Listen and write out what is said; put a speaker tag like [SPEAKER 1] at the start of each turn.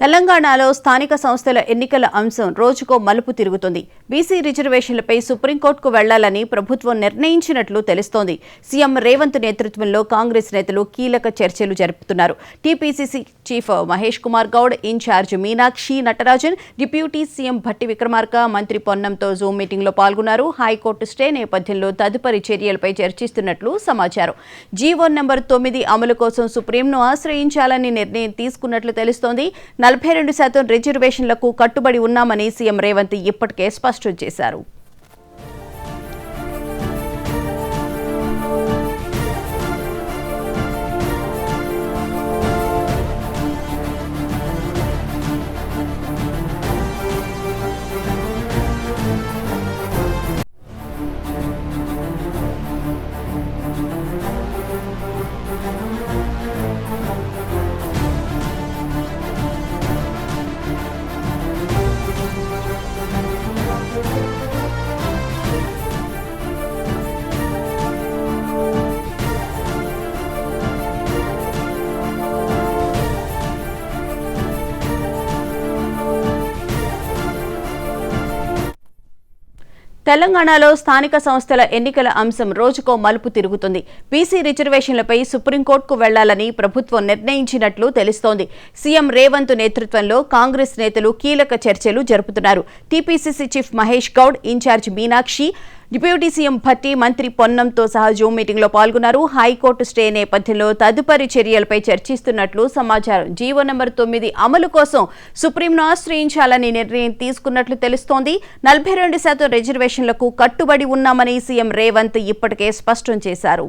[SPEAKER 1] తెలంగాణలో స్థానిక సంస్థల ఎన్నికల అంశం రోజుకో మలుపు తిరుగుతుంది. బీసీ రిజర్వేషన్లపై సుప్రీంకోర్టుకు వెళ్లాలని ప్రభుత్వం నిర్ణయించినట్లు తెలుస్తోంది. సీఎం రేవంత్ నేతృత్వంలో కాంగ్రెస్ నేతలు కీలక చర్చలు జరుపుతున్నారు. TPCC chief Mahesh Kumar Goud, incharge Meenakshi Natarajan, deputy CM Bhatti Vikramarka, మంత్రి పొన్నంతో జూమ్ మీటింగ్లో పాల్గొన్నారు. హైకోర్టు స్టే నేపథ్యంలో తదుపరి చర్యలపై చర్చిస్తున్నట్లు సమాచారం. జీవో నంబర్ 9 అమలు కోసం సుప్రీంను ఆశ్రయించాలని నిర్ణయం తీసుకున్నట్లు తెలుస్తోంది. 42% రిజర్వేషన్లకు కట్టుబడి ఉన్నామని సీఎం రేవంత్ ఇప్పటికే స్పష్టం చేశారు. తెలంగాణలో స్థానిక సంస్థల ఎన్నికల అంశం రోజుకో మలుపు తిరుగుతుంది. బీసీ రిజర్వేషన్లపై సుప్రీంకోర్టుకు వెళ్లాలని ప్రభుత్వం నిర్ణయించినట్లు తెలుస్తోంది. సీఎం రేవంత్ నేతృత్వంలో కాంగ్రెస్ నేతలు కీలక చర్చలు జరుపుతున్నారు. TPCC chief Mahesh Goud, incharge Meenakshi, deputy CM Bhatti, మంత్రి పొన్నంతో సహా జూమ్ మీటింగ్లో పాల్గొన్నారు. హైకోర్టు స్టే నేపథ్యంలో తదుపరి చర్యలపై చర్చిస్తున్నట్లు సమాచారం. జీవో నంబర్ 9 అమలు కోసం సుప్రీంను ఆశ్రయించాలని నిర్ణయం తీసుకున్నట్లు తెలుస్తోంది. 42% రిజర్వేషన్లకు కట్టుబడి ఉన్నామని సీఎం రేవంత్ ఇప్పటికే స్పష్టం చేశారు.